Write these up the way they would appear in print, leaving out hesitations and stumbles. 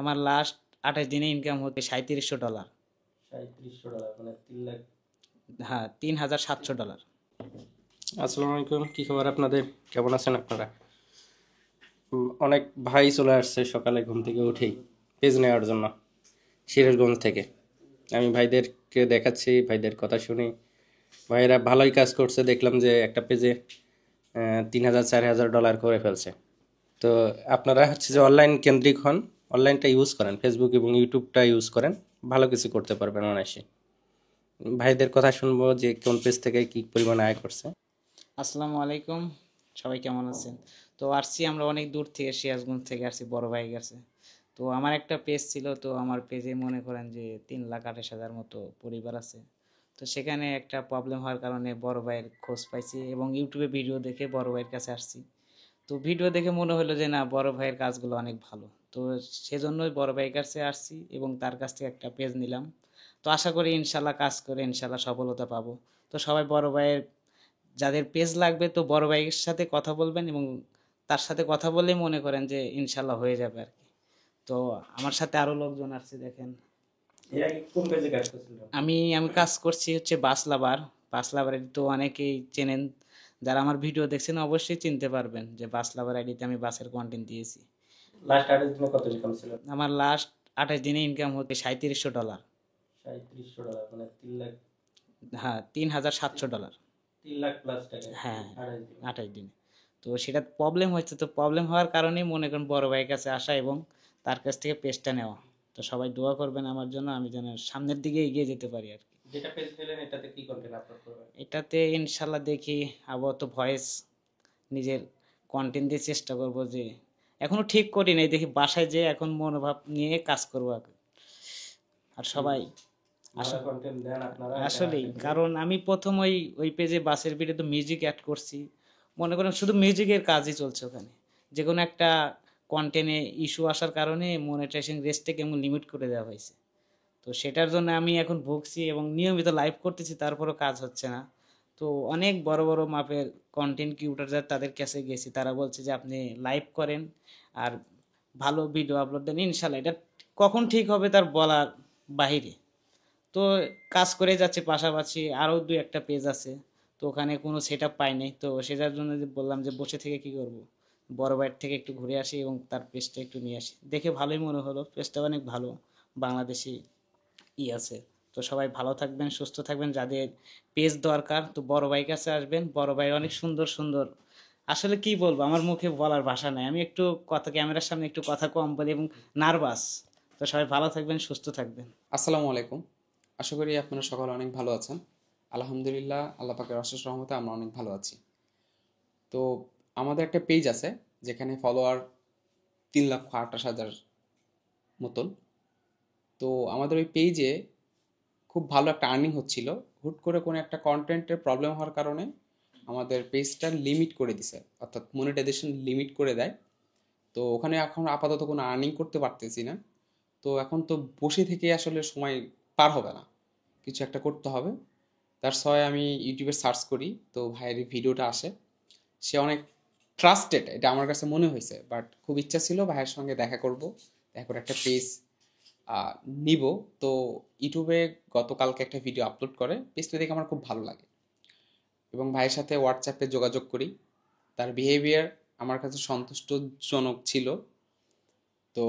আমার লাস্ট 28 দিনে ইনকাম হচ্ছে $3700। $3700 মানে 3 লাখ। হ্যাঁ, $3700। আসসালামু আলাইকুম, কি খবর আপনাদের? কেমন আছেন আপনারা? অনেক ভাই চলে আসছে সকালে ঘুম থেকে উঠেই পেজ নেওয়ার জন্য সিরাজগঞ্জ থেকে। আমি ভাইদেরকে দেখাচ্ছি, ভাইদের কথা শুনি। ভাইয়েরা ভালোই কাজ করছে, দেখলাম যে একটা পেজে 3000-4000 ডলার করে ফেলছে। তো আপনারা হচ্ছে যে অনলাইন কেন্দ্রিক হন, অনলাইনটা ইউজ করেন, ফেসবুক এবং ইউটিউবটা ইউজ করেন, ভালো কিছু করতে পারবেন অনায়াসে। ভাইদের কথা শুনবো যে কোন পেজ থেকে কি পরিমাণ আয় করছে। আসসালামু আলাইকুম, সবাই কেমন আছেন? তো আসছি আমরা অনেক দূর থেকে, সিরাজগঞ্জ থেকে আসছি বড় ভাই কাছে। তো আমার একটা পেজ ছিল, তো আমার পেজে মনে করেন যে 3,28,000 মতো পরিবার আছে। তো সেখানে একটা প্রবলেম হওয়ার কারণে বড় ভাইয়ের খোঁজ পাইছি এবং ইউটিউবে ভিডিও দেখে বড় ভাইয়ের কাছে আসছি। তো ভিডিও দেখে মনে হলো যে না, বড় ভাইয়ের কাজগুলো অনেক ভালো। তো সেজন্যই বড় ভাইয়ের কাছে আসছি এবং তার কাছ থেকে একটা পেজ নিলাম। তো আশা করি ইনশাল্লাহ কাজ করে ইনশাল্লাহ সফলতা পাবো। তো সবাই বড় ভাইয়ের, যাদের পেজ লাগবে তো বড় ভাইয়ের সাথে কথা বলবেন এবং তার সাথে কথা বললেই মনে করেন যে ইনশাল্লাহ হয়ে যাবে আর কি। তো আমার সাথে আরো লোকজন আসছে দেখেন। এর আগে কোন পেজে কাজ করছিল? আমি আমি কাজ করছি হচ্ছে বাসলাবার। বাসলাবার আইডি তো অনেকেই চেনেন, যারা আমার ভিডিও দেখছেন অবশ্যই চিনতে পারবেন যে বাসলাবার আইডিতে আমি বাসের কন্টেন্ট দিয়েছি। লাস্ট 28 দিনে কত ইনকাম ছিল? আমার লাস্ট 28 দিনে ইনকাম হচ্ছে $3700। $3700 মানে 3 লাখ। হ্যাঁ, $3700। 3 লাখ প্লাস টাকা। হ্যাঁ, 28 দিনে। 28 দিনে। তো সেটা প্রবলেম হচ্ছে, তো প্রবলেম হওয়ার কারণেই মনে করেন বড় ভাইয়ের কাছে আসা এবং তার কাছ থেকে পেজটা নেওয়া। তো সবাই দোয়া করবেন আমার জন্য, আমি যেন সামনের দিকে এগিয়ে যেতে পারি আর কি। যেটা পেজ নিলেন এটাতে কি কন্টেন্ট আপলোড করবেন? এটাতে ইনশাল্লাহ দেখি আপাতত ভয়েস, নিজের কন্টেন্ট দিয়ে চেষ্টা করব যে, এখনো ঠিক করি নাই, দেখি বাসায় যে এখন মনোভাব নিয়ে কাজ করবো আর কি। আর সবাই ভালো কন্টেন্ট দেন আপনারা, আসলেই, কারণ আমি প্রথম ওই পেজে বাসের ভিডিও তো মিউজিক অ্যাড করছি। মনে করেন শুধু মিউজিকের কাজই চলছে ওখানে। যে কোনো একটা কন্টেন্টে ইস্যু আসার কারণে মনিটাইজেশন রেস্টে কেমন লিমিট করে দেওয়া হয়েছে। তো সেটার জন্য আমি এখন ভুগছি এবং নিয়মিত লাইভ করতেছি, তারপরও কাজ হচ্ছে না। তো অনেক বড় বড় মাপের কন্টেন্ট ক্রিয়েটর যারা, তাদের কাছে গেছি, তারা বলছে যে আপনি লাইভ করেন আর ভালো ভিডিও আপলোড দেন, ইনশাল্লাহ এটা কখন ঠিক হবে তার বলার বাহিরে। তো কাজ করে যাচ্ছে, পাশাপাশি আরও দুই একটা পেজ আছে। তো ওখানে কোনো সেট আপ পাই নাই, তো সেটার জন্য যে বললাম যে বসে থেকে কি করব, বড় ভাইয়ের থেকে একটু ঘুরে আসি এবং তার পেজটা একটু নিয়ে আসি। দেখে ভালোই মনে হলো, পেজটা অনেক ভালো, বাংলাদেশি আছে। তো সবাই ভালো থাকবেন, সুস্থ থাকবেন। যাদের পেজ দরকার তো বড় ভাইয়ের কাছে আসবেন, বড় ভাই অনেক সুন্দর সুন্দর, আসলে কি বলবো, আমার মুখে বলার ভাষা নাই। আমি একটু কথা, ক্যামেরার সামনে একটু কথা কম বলি এবং নার্ভাস। তো সবাই ভালো থাকবেন, সুস্থ থাকবেন। আসসালামু আলাইকুম। আশা করি আপনারা সকলে অনেক ভালো আছেন। আলহামদুলিল্লাহ, আল্লাহ পাকের অশেষ রহমতে আমরা অনেক ভালো আছি। তো আমাদের একটা পেজ আছে যেখানে ফলোয়ার 3,28,000 মতন। তো আমাদের ওই পেজে খুব ভালো একটা আর্নিং হচ্ছিল। হুট করে কোনো একটা কন্টেন্টের প্রবলেম হওয়ার কারণে আমাদের পেজটা লিমিট করে দিছে, অর্থাৎ মনিটাইজেশন লিমিট করে দেয়। তো ওখানে এখন আপাতত কোনো আর্নিং করতে পারতেছি না। তো এখন তো বসে থেকে আসলে সময় পার হবে না, কিছু একটা করতে হবে। তার সয় আমি ইউটিউবে সার্চ করি, তো ভাইয়ের ভিডিওটা আসে। সে অনেক ট্রাস্টেড, এটা আমার কাছে মনে হয়েছে। বাট খুব ইচ্ছা ছিল ভাইয়ের সঙ্গে দেখা করব, দেখা করে একটা পেজ নিব। তো ইউটিউবে গতকালকে একটা ভিডিও আপলোড করে, পেজটা দেখে আমার খুব ভালো লাগে এবং ভাইয়ের সাথে হোয়াটসঅ্যাপে যোগাযোগ করি। তার বিহেভিয়ার আমার কাছে সন্তুষ্টজনক ছিল। তো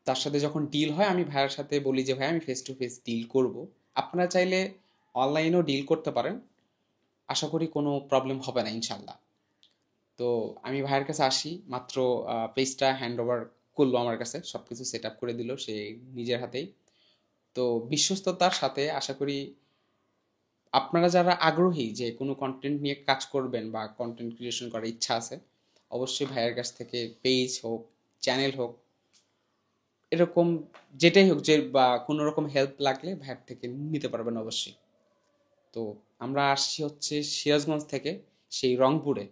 তার সাথে যখন ডিল হয় আমি ভাইয়ের সাথে বলি যে ভাই আমি ফেস টু ফেস ডিল করব। আপনারা চাইলে অনলাইনেও ডিল করতে পারেন, আশা করি কোনো প্রবলেম হবে না ইনশাল্লাহ। তো আমি ভাইয়ের কাছে আসি মাত্র, পেজটা হ্যান্ড ওভার করলো আমার কাছে, সব কিছু সেট আপ করে দিল সে নিজের হাতেই। তো বিশ্বস্ততার সাথে আশা করি আপনারা যারা আগ্রহী যে কোনো কন্টেন্ট নিয়ে কাজ করবেন বা কন্টেন্ট ক্রিয়েশন করার ইচ্ছা আছে, অবশ্যই ভাইয়ের কাছ থেকে পেজ হোক, চ্যানেল হোক, এরকম যেটাই হোক, যে বা কোনো রকম হেল্প লাগলে ভাইয়ের থেকে নিতে পারবেন অবশ্যই। তো আমরা আসছি হচ্ছে সিরাজগঞ্জ থেকে, সেই রংপুরে।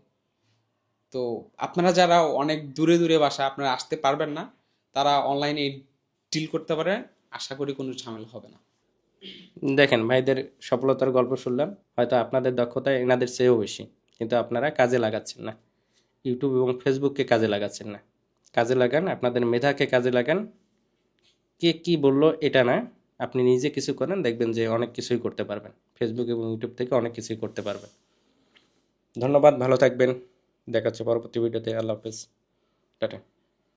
তো আপনারা যারা অনেক দূরে দূরে বাসা, আপনারা আসতে পারবেন না, তারা অনলাইনে ডিল করতে পারেন, আশা করি কোনো ঝামেলা হবে না। দেখেন ভাইদের সফলতার গল্প শুনলাম, হয়তো আপনাদের দক্ষতা এনাদের চেয়েও বেশি, কিন্তু আপনারা কাজে লাগাচ্ছেন না, ইউটিউব এবং ফেসবুককে কাজে লাগাচ্ছেন না। কাজে লাগান, আপনাদের মেধাকে কাজে লাগান, কে কি বললো এটা না, আপনি নিজে কিছু করেন, দেখবেন যে অনেক কিছুই করতে পারবেন। ফেসবুক এবং ইউটিউব থেকে অনেক কিছুই করতে পারবেন। ধন্যবাদ, ভালো থাকবেন। দেখা হচ্ছে পরবর্তী ভিডিওতে। আল্লাহ হাফেজ, টাটা।